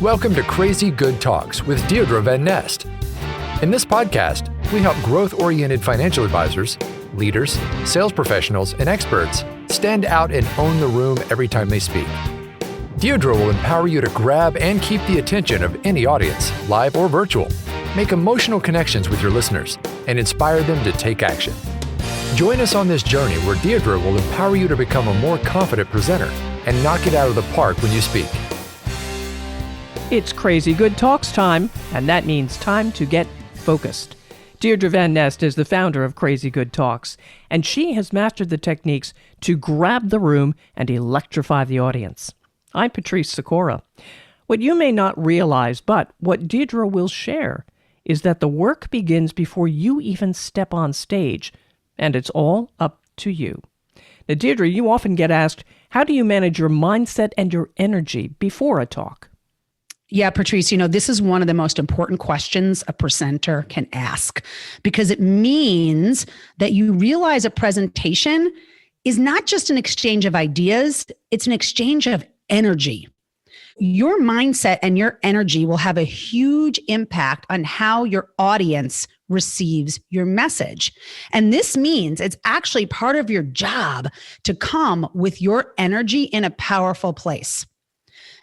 Welcome to Crazy Good Talks with Deirdre Van Nest. In this podcast, we help growth-oriented financial advisors, leaders, sales professionals, and experts stand out and own the room every time they speak. Deirdre will empower you to grab and keep the attention of any audience, live or virtual, make emotional connections with your listeners, and inspire them to take action. Join us on this journey where Deirdre will empower you to become a more confident presenter and knock it out of the park when you speak. It's Crazy Good Talks time, and that means time to get focused. Deirdre Van Nest is the founder of Crazy Good Talks, and she has mastered the techniques to grab the room and electrify the audience. I'm Patrice Sikora. What you may not realize, but what Deirdre will share, is that the work begins before you even step on stage, and it's all up to you. Now, Deirdre, you often get asked, how do you manage your mindset and your energy before a talk? Yeah, Patrice, this is one of the most important questions a presenter can ask, because it means that you realize a presentation is not just an exchange of ideas, it's an exchange of energy. Your mindset and your energy will have a huge impact on how your audience receives your message. And this means it's actually part of your job to come with your energy in a powerful place.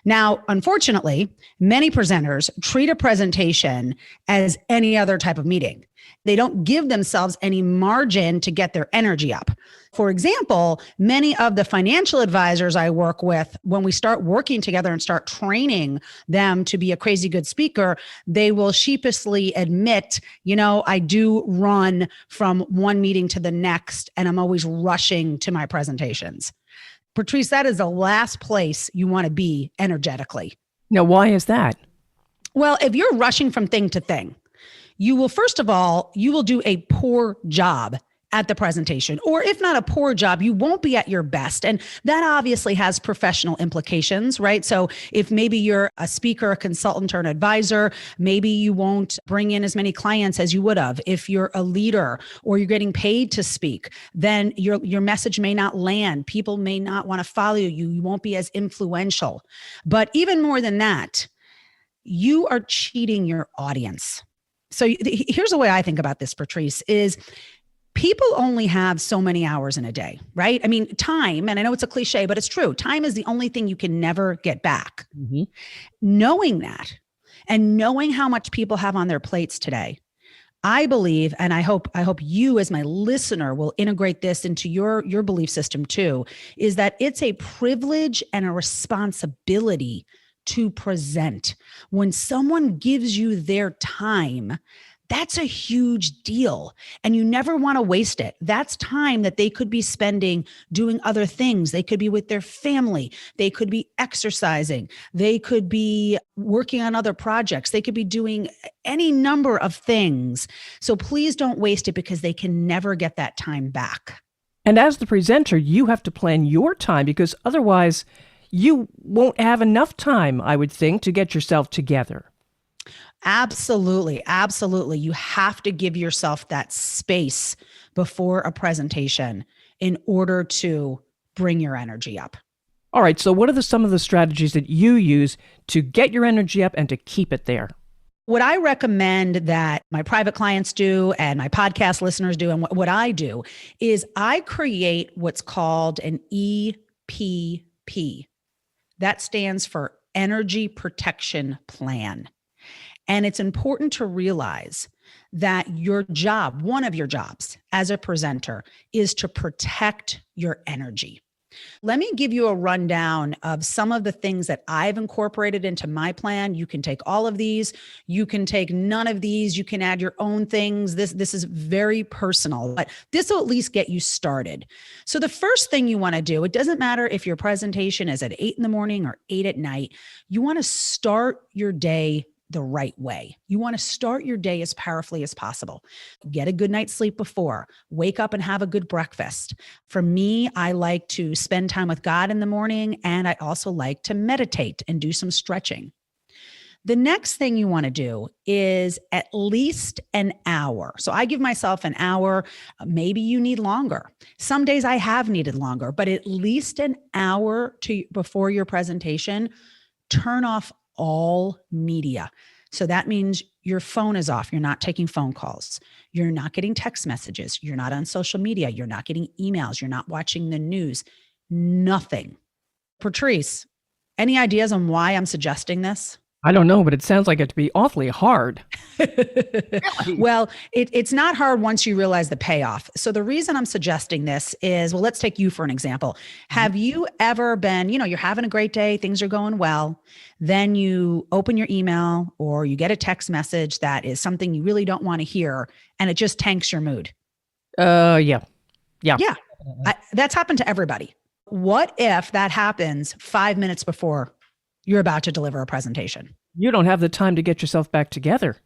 Now, unfortunately, many presenters treat a presentation as any other type of meeting. They don't give themselves any margin to get their energy up. For example, many of the financial advisors I work with, when we start working together and start training them to be a crazy good speaker, they will sheepishly admit, I do run from one meeting to the next, and I'm always rushing to my presentations. Patrice, that is the last place you want to be energetically. Now, why is that? Well, if you're rushing from thing to thing, you will do a poor job at the presentation. Or if not a poor job, you won't be at your best. And that obviously has professional implications, right? So if maybe you're a speaker, a consultant, or an advisor, maybe you won't bring in as many clients as you would have. If you're a leader or you're getting paid to speak, then your message may not land. People may not want to follow you. You won't be as influential. But even more than that, you are cheating your audience. So here's the way I think about this, Patrice, is people only have so many hours in a day, right? I mean, time, and I know it's a cliche, but it's true. Time is the only thing you can never get back. Mm-hmm. Knowing that and knowing how much people have on their plates today, I believe, and I hope you as my listener will integrate this into your belief system too, is that it's a privilege and a responsibility to present. When someone gives you their time, that's a huge deal, and you never want to waste it. That's time that they could be spending doing other things. They could be with their family. They could be exercising. They could be working on other projects. They could be doing any number of things. So please don't waste it, because they can never get that time back. And as the presenter, you have to plan your time, because otherwise you won't have enough time, I would think, to get yourself together. Absolutely. Absolutely. You have to give yourself that space before a presentation in order to bring your energy up. All right. So what are some of the strategies that you use to get your energy up and to keep it there? What I recommend that my private clients do and my podcast listeners do, and what I do, is I create what's called an EPP. That stands for Energy Protection Plan. And it's important to realize that one of your jobs as a presenter, is to protect your energy. Let me give you a rundown of some of the things that I've incorporated into my plan. You can take all of these. You can take none of these. You can add your own things. This is very personal, but this will at least get you started. So the first thing you want to do, it doesn't matter if your presentation is at 8 a.m. or 8 p.m. You want to start your day the right way. You want to start your day as powerfully as possible. Get a good night's sleep before. Wake up and have a good breakfast. For me, I like to spend time with God in the morning, and I also like to meditate and do some stretching. The next thing you want to do is at least an hour. So I give myself an hour. Maybe you need longer. Some days I have needed longer, but at least an hour before your presentation, turn off all media. So that means your phone is off. You're not taking phone calls. You're not getting text messages. You're not on social media. You're not getting emails. You're not watching the news. Nothing. Patrice, any ideas on why I'm suggesting this? I don't know, but it sounds like it'd be awfully hard. Well, it's not hard once you realize the payoff. So the reason I'm suggesting this is, well, let's take you for an example. Have you ever been, you're having a great day, things are going well, then you open your email or you get a text message that is something you really don't want to hear, and it just tanks your mood? Yeah. That's happened to everybody. What if that happens 5 minutes before you're about to deliver a presentation? You don't have the time to get yourself back together.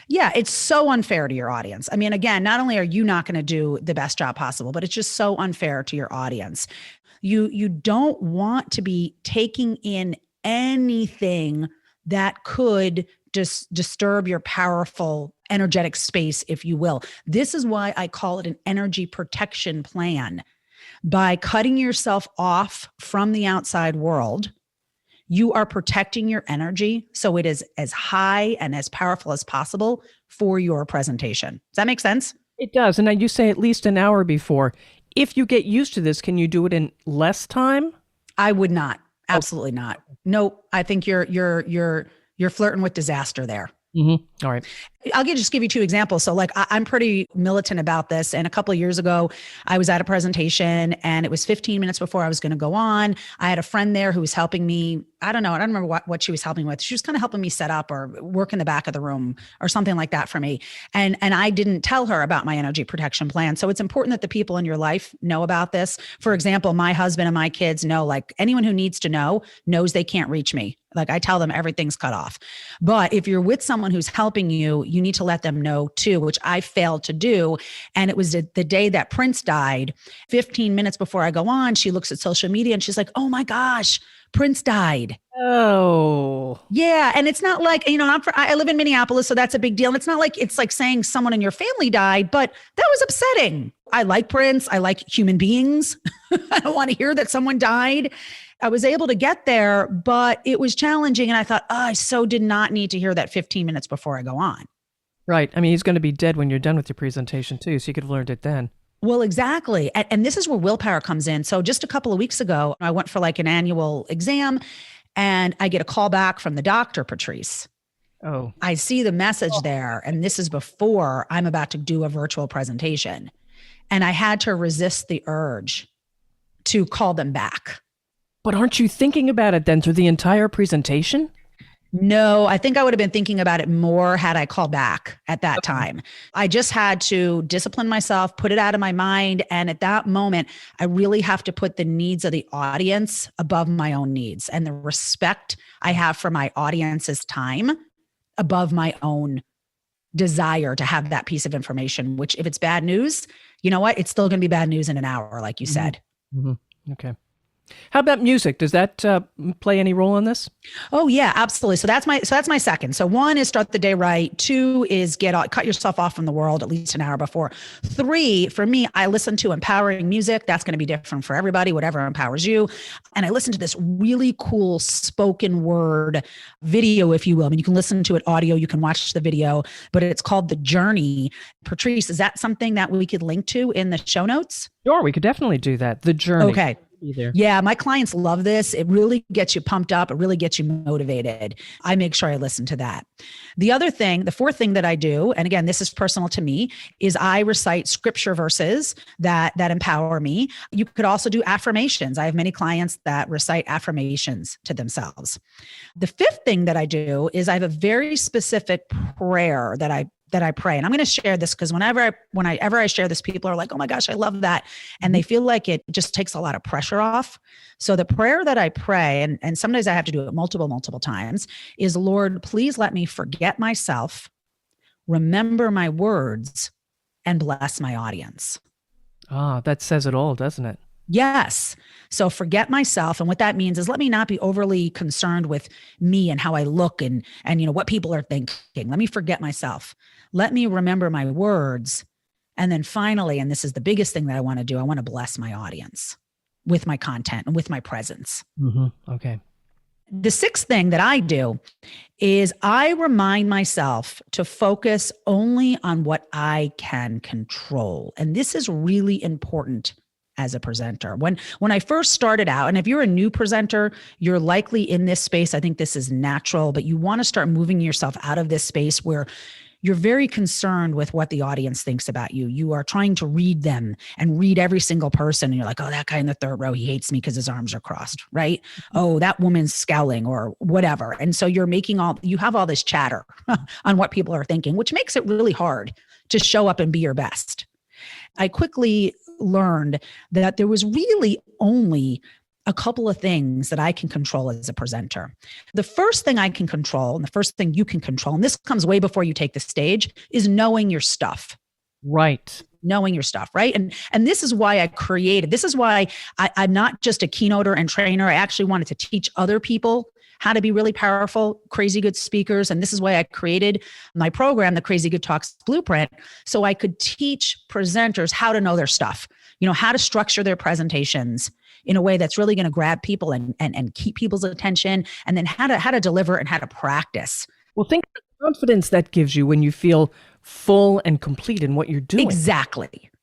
Yeah, it's so unfair to your audience. I mean, again, not only are you not going to do the best job possible, but it's just so unfair to your audience. You don't want to be taking in anything that could just disturb your powerful, energetic space, if you will. This is why I call it an energy protection plan. By cutting yourself off from the outside world, you are protecting your energy so it is as high and as powerful as possible for your presentation. Does that make sense? It does. And you say at least an hour before. If you get used to this, can you do it in less time? I would not. Absolutely not. No, I think you're flirting with disaster there. Mm-hmm. All right. I'll just give you two examples. So I'm pretty militant about this. And a couple of years ago, I was at a presentation and it was 15 minutes before I was going to go on. I had a friend there who was helping me. I don't remember what she was helping with. She was kind of helping me set up or work in the back of the room or something like that for me. And I didn't tell her about my energy protection plan. So it's important that the people in your life know about this. For example, my husband and my kids know, anyone who needs to know knows they can't reach me. I tell them everything's cut off. But if you're with someone who's helping you, you need to let them know too, which I failed to do. And it was the day that Prince died. 15 minutes before I go on, she looks at social media and she's like, "Oh my gosh, Prince died." Oh. Yeah. And it's not like, I live in Minneapolis, so that's a big deal. And it's not like it's like saying someone in your family died, but that was upsetting. I like Prince. I like human beings. I don't want to hear that someone died. I was able to get there, but it was challenging. And I thought, I so did not need to hear that 15 minutes before I go on. Right. I mean, he's going to be dead when you're done with your presentation too, so you could have learned it then. Well, exactly. And this is where willpower comes in. So just a couple of weeks ago, I went for an annual exam and I get a call back from the doctor, Patrice. Oh. I see the message there. And this is before I'm about to do a virtual presentation. And I had to resist the urge to call them back. But aren't you thinking about it then through the entire presentation? No, I think I would have been thinking about it more had I called back at that time. I just had to discipline myself, put it out of my mind. And at that moment, I really have to put the needs of the audience above my own needs and the respect I have for my audience's time above my own desire to have that piece of information, which if it's bad news, you know what? It's still going to be bad news in an hour, like you said. Mm-hmm. Okay. How about music? Does that play any role in this? Oh yeah, absolutely. So that's my second. So one is start the day right. Two is cut yourself off from the world at least an hour before. Three, for me, I listen to empowering music. That's going to be different for everybody, whatever empowers you. And I listen to this really cool spoken word video, if you will. I mean, you can listen to it audio, you can watch the video, but it's called The Journey. Patrice, is that something that we could link to in the show notes? Sure, we could definitely do that. The Journey. Okay. Yeah, my clients love this. It really gets you pumped up. It really gets you motivated. I make sure I listen to that. The fourth thing that I do, and again, this is personal to me, is I recite scripture verses that empower me. You could also do affirmations. I have many clients that recite affirmations to themselves. The fifth thing that I do is I have a very specific prayer that I pray. And I'm going to share this because whenever I share this, people are like, "Oh my gosh, I love that." And they feel like it just takes a lot of pressure off. So the prayer that I pray, and sometimes I have to do it multiple times, is, "Lord, please let me forget myself, remember my words, and bless my audience." Ah, that says it all, doesn't it? Yes. So forget myself. And what that means is let me not be overly concerned with me and how I look and what people are thinking. Let me forget myself. Let me remember my words. And then finally, and this is the biggest thing that I want to do, I want to bless my audience with my content and with my presence. Mm-hmm. Okay. The sixth thing that I do is I remind myself to focus only on what I can control. And this is really important as a presenter. When I first started out, and if you're a new presenter, you're likely in this space. I think this is natural, but you want to start moving yourself out of this space where you're very concerned with what the audience thinks about you. You are trying to read them and read every single person. And you're like, oh, that guy in the third row, he hates me because his arms are crossed, right? Oh, that woman's scowling or whatever. And so you have all this chatter on what people are thinking, which makes it really hard to show up and be your best. I quickly learned that there was really only a couple of things that I can control as a presenter. The first thing I can control, and the first thing you can control, and this comes way before you take the stage, is knowing your stuff. Right. Knowing your stuff, right? And this is why this is why I'm not just a keynoter and trainer. I actually wanted to teach other people how to be really powerful, crazy good speakers. And this is why I created my program, the Crazy Good Talks Blueprint, so I could teach presenters how to know their stuff, how to structure their presentations in a way that's really going to grab people and keep people's attention, and then how to deliver and how to practice. Well, think of the confidence that gives you when you feel full and complete in what you're doing.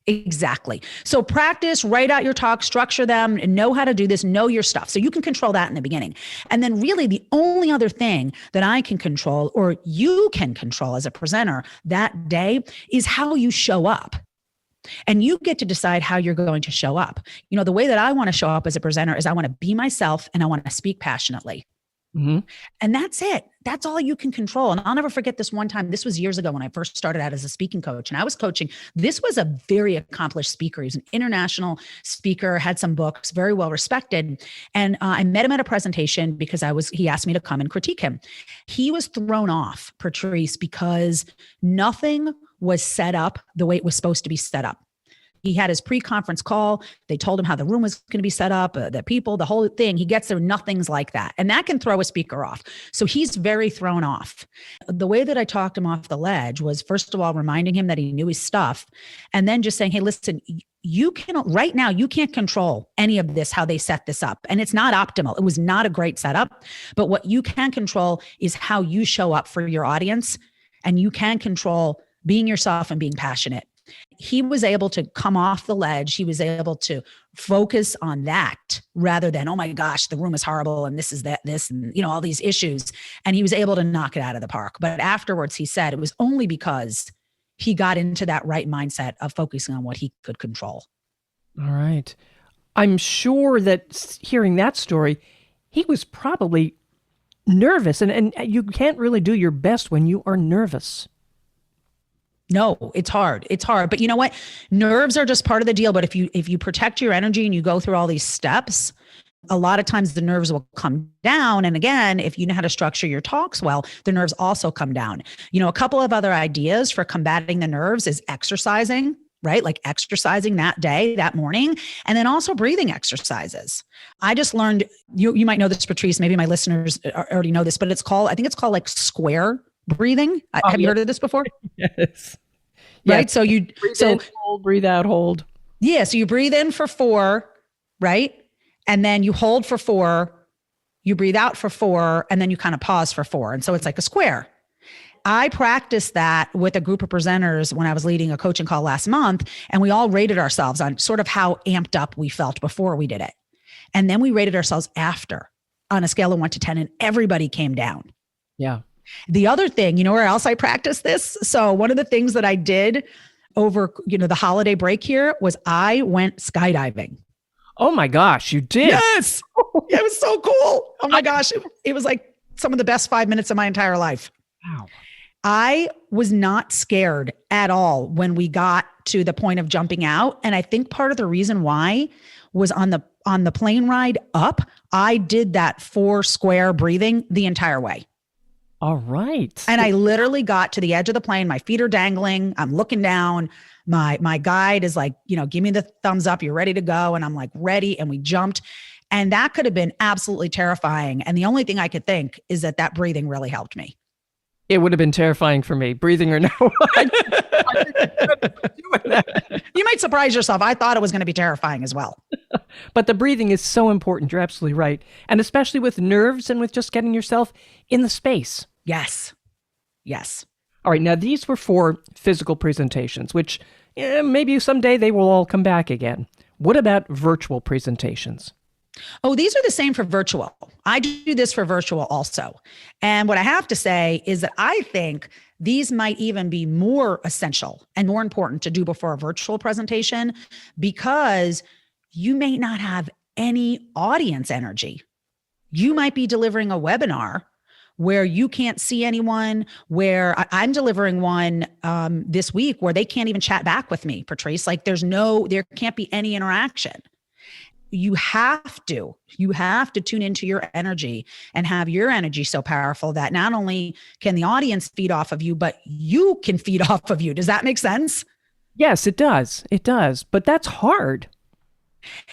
Exactly. So practice, write out your talks, structure them, and know how to do this, know your stuff. So you can control that in the beginning. And then really the only other thing that I can control, or you can control as a presenter that day, is how you show up. And you get to decide how you're going to show up. The way that I want to show up as a presenter is I want to be myself and I want to speak passionately. Mm-hmm. And that's it. That's all you can control. And I'll never forget this one time. This was years ago when I first started out as a speaking coach, and I was coaching. This was a very accomplished speaker. He was an international speaker, had some books, very well respected. And I met him at a presentation because he asked me to come and critique him. He was thrown off, Patrice, because nothing was set up the way it was supposed to be set up. He had his pre-conference call. They told him how the room was going to be set up, the people, the whole thing. He gets there, nothing's like that. And that can throw a speaker off. So he's very thrown off. The way that I talked him off the ledge was, first of all, reminding him that he knew his stuff. And then just saying, hey, listen, right now, you can't control any of this, how they set this up. And it's not optimal. It was not a great setup. But what you can control is how you show up for your audience. And you can control being yourself and being passionate. He was able to come off the ledge. He was able to focus on that rather than, oh my gosh, the room is horrible and this is this, and all these issues. And he was able to knock it out of the park. But afterwards, he said it was only because he got into that right mindset of focusing on what he could control. All right. I'm sure that hearing that story, he was probably nervous, and you can't really do your best when you are nervous. No, it's hard. But you know what? Nerves are just part of the deal. But if you protect your energy and you go through all these steps, a lot of times the nerves will come down. And again, if you know how to structure your talks well, the nerves also come down. A couple of other ideas for combating the nerves is exercising, right? Like exercising that day, that morning, and then also breathing exercises. I just learned, you might know this, Patrice, maybe my listeners already know this, but I think it's called like square breathing. Have you heard of this before? Yes. Right. Yes. So breathe in, hold, breathe out, hold. Yeah. So you breathe in for 4, right? And then you hold for 4, you breathe out for 4, and then you kind of pause for 4. And so it's like a square. I practiced that with a group of presenters when I was leading a coaching call last month, and we all rated ourselves on sort of how amped up we felt before we did it. And then we rated ourselves after on a scale of 1 to 10, and everybody came down. Yeah. The other thing, where else I practiced this? So one of the things that I did over, the holiday break here was I went skydiving. Oh my gosh, you did? Yes. It was so cool. Oh my gosh. It was like some of the best 5 minutes of my entire life. Wow. I was not scared at all when we got to the point of jumping out. And I think part of the reason why was on the plane ride up, I did that 4 square breathing the entire way. All right. And I literally got to the edge of the plane. My feet are dangling. I'm looking down. My guide is like, give me the thumbs up. You're ready to go. And I'm like, ready. And we jumped. And that could have been absolutely terrifying. And the only thing I could think is that breathing really helped me. It would have been terrifying for me, breathing or no. You might surprise yourself. I thought it was going to be terrifying as well. But the breathing is so important. You're absolutely right. And especially with nerves and with just getting yourself in the space. Yes. Yes. All right. Now, these were for physical presentations, which maybe someday they will all come back again. What about virtual presentations? Oh, these are the same for virtual. I do this for virtual also. And what I have to say is that I think these might even be more essential and more important to do before a virtual presentation because you may not have any audience energy. You might be delivering a webinar where you can't see anyone, where I'm delivering one this week where they can't even chat back with me, Patrice. Like there can't be any interaction. You have to tune into your energy and have your energy so powerful that not only can the audience feed off of you, but you can feed off of you. Does that make sense? Yes, it does. It does. But that's hard.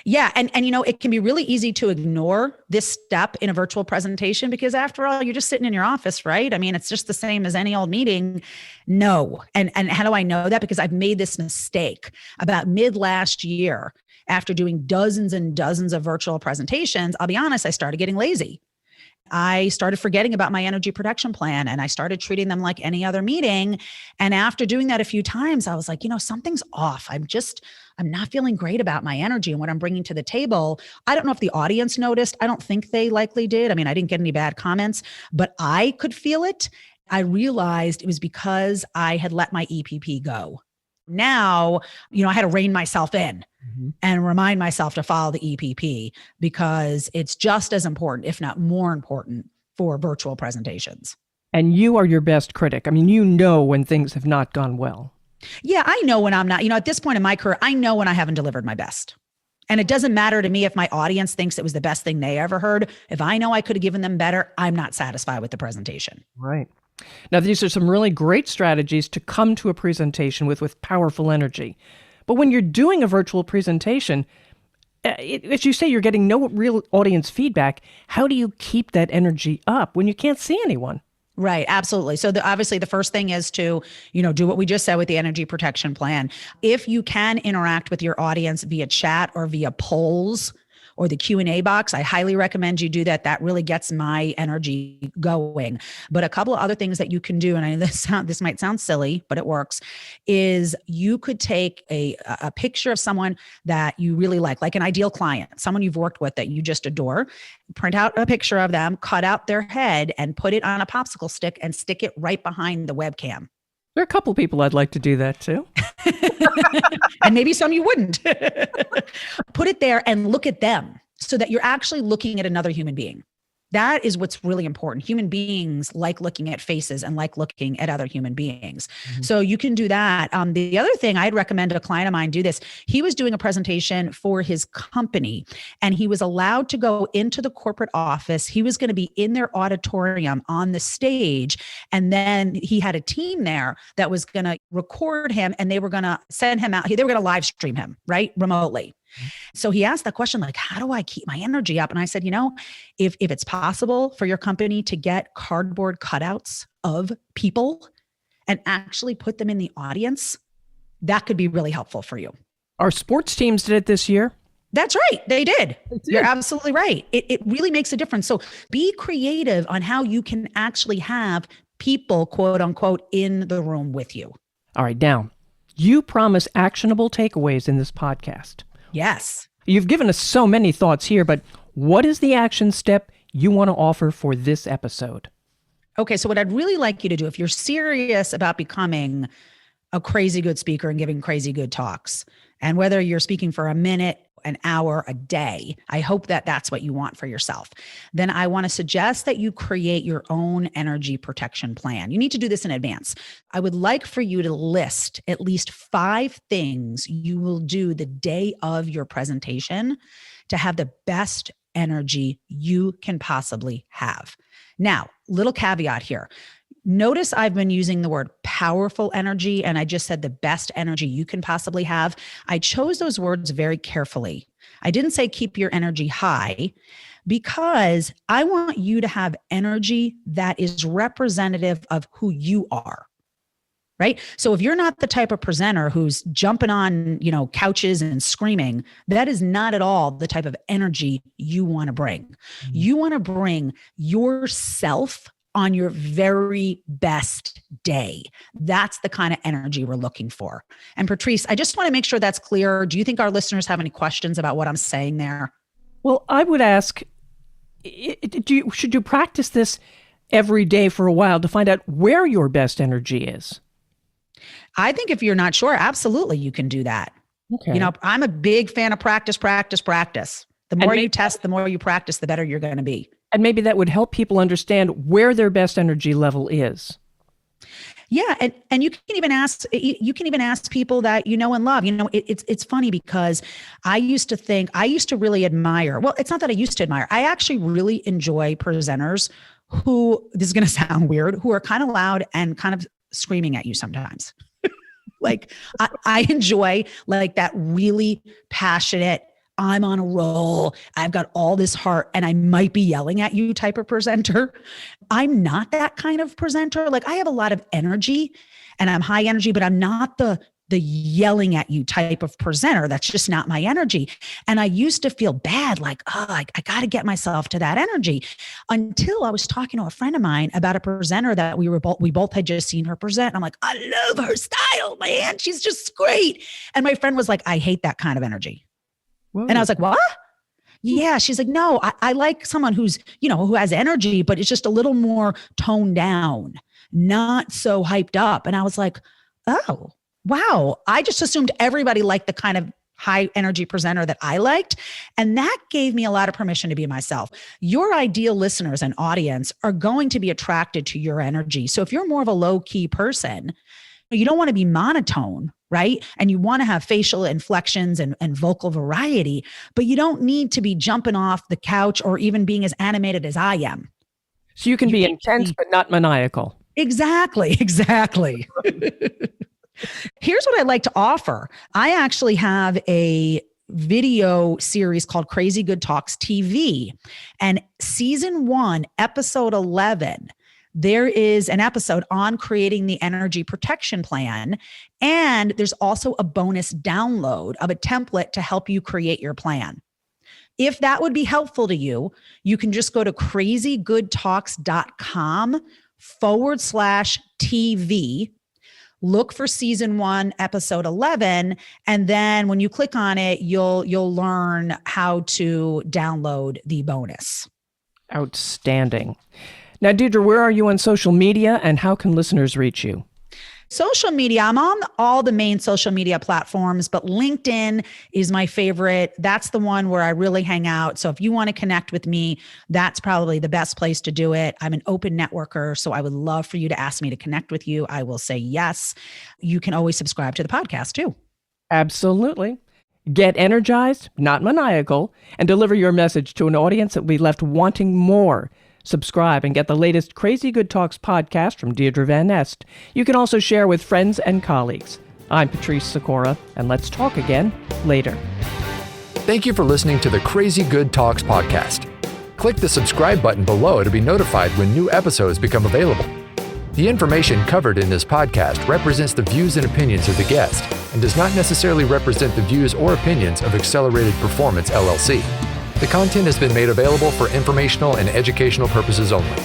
Yeah. And it can be really easy to ignore this step in a virtual presentation because after all, you're just sitting in your office, right? I mean, it's just the same as any old meeting. No. And how do I know that? Because I've made this mistake about mid last year. After doing dozens and dozens of virtual presentations, I'll be honest, I started getting lazy. I started forgetting about my energy protection plan and I started treating them like any other meeting. And after doing that a few times, I was like, something's off. I'm not feeling great about my energy and what I'm bringing to the table. I don't know if the audience noticed. I don't think they likely did. I mean, I didn't get any bad comments, but I could feel it. I realized it was because I had let my EPP go. Now, I had to rein myself in and remind myself to follow the EPP because it's just as important, if not more important, for virtual presentations. And you are your best critic. I mean, when things have not gone well. Yeah, I know when I'm not, at this point in my career, I know when I haven't delivered my best. And it doesn't matter to me if my audience thinks it was the best thing they ever heard. If I know I could have given them better, I'm not satisfied with the presentation. Right. Now, these are some really great strategies to come to a presentation with powerful energy. But when you're doing a virtual presentation, as you say, you're getting no real audience feedback. How do you keep that energy up when you can't see anyone? Right. Absolutely. So obviously the first thing is to, do what we just said with the energy protection plan. If you can interact with your audience via chat or via polls, or the Q&A box, I highly recommend you do that. That really gets my energy going. But a couple of other things that you can do, and I know this might sound silly, but it works, is you could take a picture of someone that you really like an ideal client, someone you've worked with that you just adore, print out a picture of them, cut out their head and put it on a popsicle stick and stick it right behind the webcam. There are a couple people I'd like to do that too. And maybe some you wouldn't. Put it there and look at them so that you're actually looking at another human being. That is what's really important. Human beings like looking at faces and like looking at other human beings. Mm-hmm. So you can do that. The other thing I'd recommend a client of mine do this. He was doing a presentation for his company and he was allowed to go into the corporate office. He was going to be in their auditorium on the stage. And then he had a team there that was going to record him and they were going to send him out. They were going to live stream him, right? Remotely. So he asked that question, like, how do I keep my energy up? And I said, if it's possible for your company to get cardboard cutouts of people and actually put them in the audience, that could be really helpful for you. Our sports teams did it this year. That's right. They did. You're absolutely right. It really makes a difference. So be creative on how you can actually have people, quote unquote, in the room with you. All right. Now, you promise actionable takeaways in this podcast. Yes. You've given us so many thoughts here, but what is the action step you want to offer for this episode? Okay, so what I'd really like you to do, if you're serious about becoming a crazy good speaker and giving crazy good talks, and whether you're speaking for a minute, an hour, a day, I hope that that's what you want for yourself. Then I want to suggest that you create your own energy protection plan. You need to do this in advance. I would like for you to list at least 5 things you will do the day of your presentation to have the best energy you can possibly have. Now, little caveat here. Notice I've been using the word powerful energy, and I just said the best energy you can possibly have. I chose those words very carefully. I didn't say keep your energy high because I want you to have energy that is representative of who you are. Right. So if you're not the type of presenter who's jumping on, couches and screaming, that is not at all the type of energy you want to bring. Mm-hmm. You want to bring yourself on your very best day. That's the kind of energy we're looking for. And Patrice, I just want to make sure that's clear. Do you think our listeners have any questions about what I'm saying there? Well, I would ask, should you practice this every day for a while to find out where your best energy is? I think if you're not sure, absolutely, you can do that. Okay. I'm a big fan of practice. The more you test, the more you practice, the better you're going to be. And maybe that would help people understand where their best energy level is. Yeah, and you can even ask people that you know and love. It's funny because I used to really admire. Well, it's not that I used to admire. I actually really enjoy presenters who, this is going to sound weird, who are kind of loud and kind of screaming at you sometimes. Like I enjoy like that really passionate, I'm on a roll, I've got all this heart and I might be yelling at you type of presenter. I'm not that kind of presenter. Like I have a lot of energy and I'm high energy, but I'm not the yelling at you type of presenter. That's just not my energy. And I used to feel bad, like, I got to get myself to that energy, until I was talking to a friend of mine about a presenter that we both had just seen her present. And I'm like, I love her style, man. She's just great. And my friend was like, I hate that kind of energy. Whoa. And I was like, what? Yeah. She's like, no, I like someone who's, who has energy, but it's just a little more toned down, not so hyped up. And I was like, oh, wow. I just assumed everybody liked the kind of high energy presenter that I liked. And that gave me a lot of permission to be myself. Your ideal listeners and audience are going to be attracted to your energy. So if you're more of a low key person, you don't want to be monotone, right? And you want to have facial inflections and vocal variety, but you don't need to be jumping off the couch or even being as animated as I am. So you can be intense, but not maniacal. Exactly. Here's what I'd like to offer. I actually have a video series called Crazy Good Talks TV, and season 1, episode 11, there is an episode on creating the energy protection plan. And there's also a bonus download of a template to help you create your plan. If that would be helpful to you, you can just go to crazygoodtalks.com/TV. Look for season 1, episode 11. And then when you click on it, you'll learn how to download the bonus. Outstanding. Now, Deirdre, where are you on social media and how can listeners reach you? Social media, I'm on all the main social media platforms, but LinkedIn is my favorite. That's the one where I really hang out. So if you want to connect with me, that's probably the best place to do it. I'm an open networker, so I would love for you to ask me to connect with you. I will say yes. You can always subscribe to the podcast too. Absolutely. Get energized, not maniacal, and deliver your message to an audience that will be left wanting more. Subscribe and get the latest Crazy Good Talks podcast from Deirdre Van Nest. You can also share with friends and colleagues. I'm Patrice Sikora, and let's talk again later. Thank you for listening to the Crazy Good Talks podcast. Click the subscribe button below to be notified when new episodes become available. The information covered in this podcast represents the views and opinions of the guest and does not necessarily represent the views or opinions of Accelerated Performance, LLC. The content has been made available for informational and educational purposes only.